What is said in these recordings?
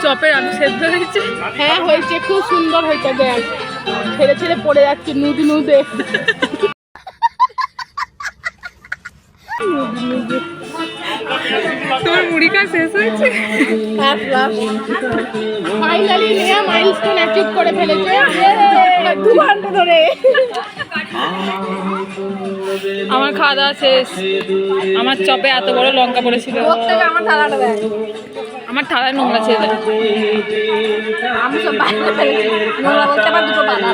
চপের আলু সেদ্ধ হয়েছে। হ্যাঁ হয়েছে, খুব সুন্দর হয়েছে। দেখ ছেড়ে ছেড়ে পড়ে যাচ্ছে নুদু নুদে। তোমার মুড়ি খাওয়া শেষ হয়েছে? ফাইনালি নেয়া মাইলস্টোন অ্যাচিভ করে ফেলেছে 2 ঘন্টা ধরে। আমার খাওয়া দাওয়া শেষ। আমার চপে এত বড় লঙ্কা পড়েছিল। আমার থালাটা দেখ, আমার থালায় নোংরা ছিল। আমি সব বাইরে ফেলেছি। নোংরা বলতে আবার দুটো বালা।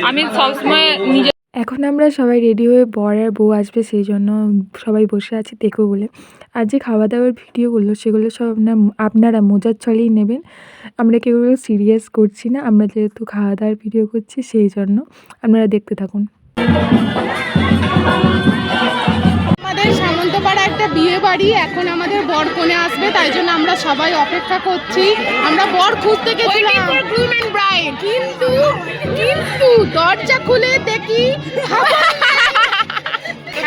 আমি সবসময় নিজে। এখন আমরা সবাই রেডি হয়ে বর আর বউ আসবে, সেই জন্য সবাই বসে আছি দেখো বলে। আর যে খাওয়া দাওয়ার ভিডিওগুলো সেগুলো সব আপনারা মজার ছলেই নেবেন। আমরা কেউ সিরিয়াস করছি না, আমরা যেহেতু খাওয়া দাওয়ার ভিডিও করছি সেই জন্য আপনারা দেখতে থাকুন। আমাদের সামন্তপাড়া একটা বিয়ে বাড়ি, এখন আমাদের বর কনে আসবে, তাই জন্য আমরা সবাই অপেক্ষা করছি। আমরা বর খুঁজতে গেছিলাম কিন্তু দরজা খুলে দেখি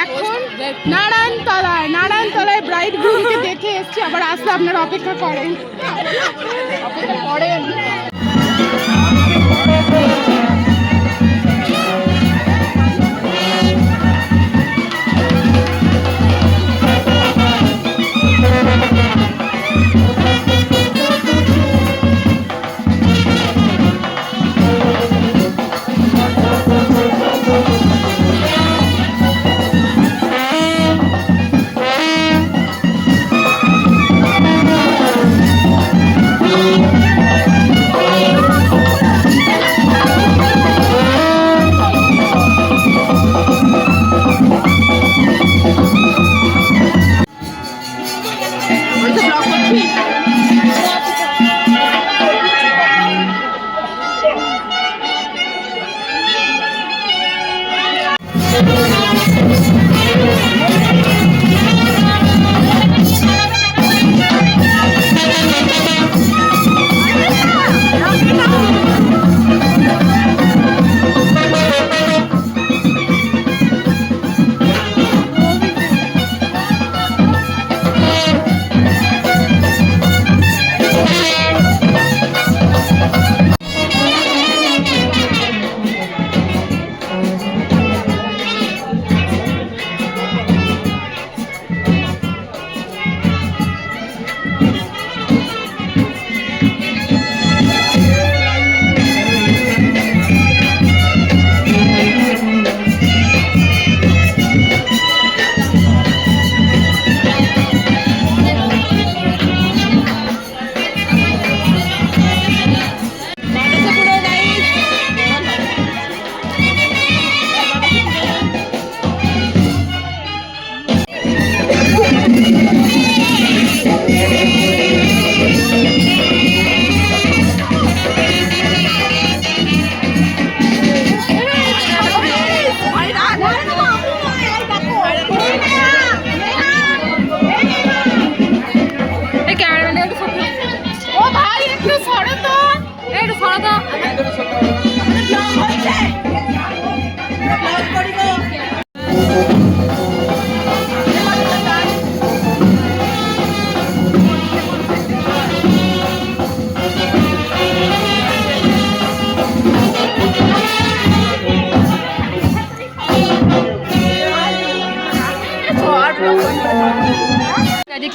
এখন নারায়ণতলায় ব্রাইড গ্রুমকে দেখে এসছি। আবার আসলে আপনারা অপেক্ষা করেন।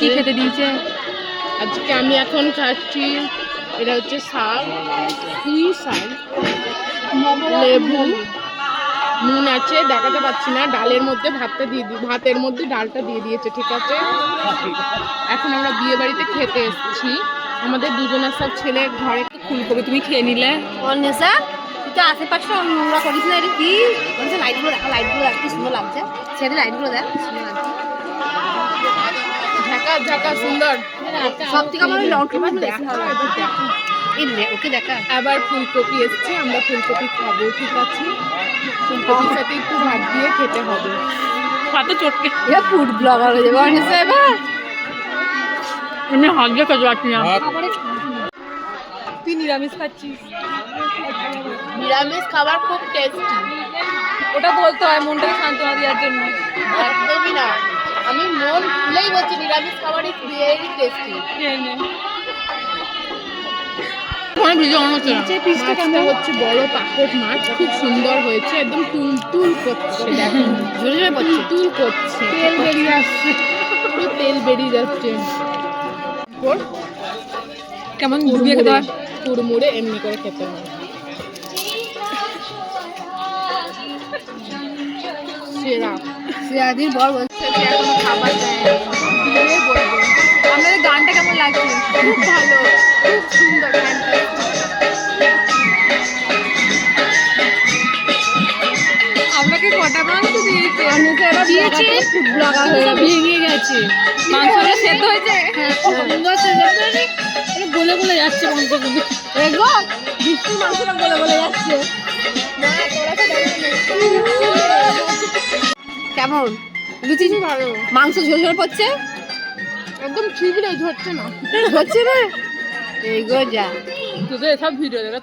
কি খেতে দিয়েছে আজকে? আমি এখন খাচ্ছি, এটা হচ্ছে শাক, পুঁই শাক, লেবু, নুন আছে, দেখাতে পাচ্ছি না। ডালের মধ্যে ভাতের মধ্যে ডালটা দিয়ে দিয়েছে, ঠিক আছে। এখন আমরা বিয়ে বাড়িতে খেতে এসেছি। আমাদের দুজনের সব ছেলে ঘরে। ফুলকপি তুমি খেয়ে নিলে অন্যেষা তুই তো আশেপাশে নোংরা করিস না। এটা কি লাইটগুলো দেখা, লাইটগুলো দেখ কি সুন্দর লাগছে। সেটা লাইটগুলো দেখ সুন্দর লাগছে, ঝাঁকা সুন্দর। সব থেকে আমার লঙ্কা দেখা ওকে দেখা। আবার ফুলকপি এসছে, আমরা ফুলকপি খাবো, ঠিক আছে। ফুলকপির সাথে একটু ভাত দিয়ে খেতে হবে। হাতে চটকে এটা ফুড ব্লগার হয়ে যাবে অন্যেষা। এবার এমনি হাত দিয়ে কাজ পাচ্ছি না। তুই নিরামিষ খাচ্ছিস? নিরামিষ খাবার খুব টেস্টি। ওটা বলতে হয় মনটাকে সান্ত্বনা দেওয়ার জন্য। একদমই না, আমি মন খুলেই বলছি নিরামিষ খাবার ইজ ভেরি টেস্টি। তোমার ভিডিও অন হচ্ছে না। মাছটা হচ্ছে বড় পাকট মাছ, খুব সুন্দর হয়েছে, একদম তুল তুল করছে, দেখো ঝরে ঝরে পড়ছে। তুল করছে, তেল বেরিয়ে আসছে, পুরো তেল বেরিয়ে যাচ্ছে। কেমন ডুবিয়ে খেতে হয়? কুড়মুড়ে এমনি করে খেতে হয়। সেরা শ্রেয়াদির বর বলছে এখনো খাবার দিয়ে বলবো আপনাদের গানটা কেমন লাগছে? খুব ভালো, খুব সুন্দর গানটা। আপনাকে কটা মাংস দিয়েছে? আমি তো এবার দিয়েছে? ব্লগার হয়ে ভেঙে গেছে। মাংসটা সেদ্ধ হয়েছে? সুন্দর সেজে গলে গলে যাচ্ছে মাংসগুলো। এগো বৃষ্টির মাংসটা গলে গলে যাচ্ছে। কেমন লুচি? ভালো, মাংস ঝোল ঝোল পড়ছে? একদম ঠিকরে ঝরছে না। হচ্ছে না? এই গো যা তোদের সব ভিডিও দেখা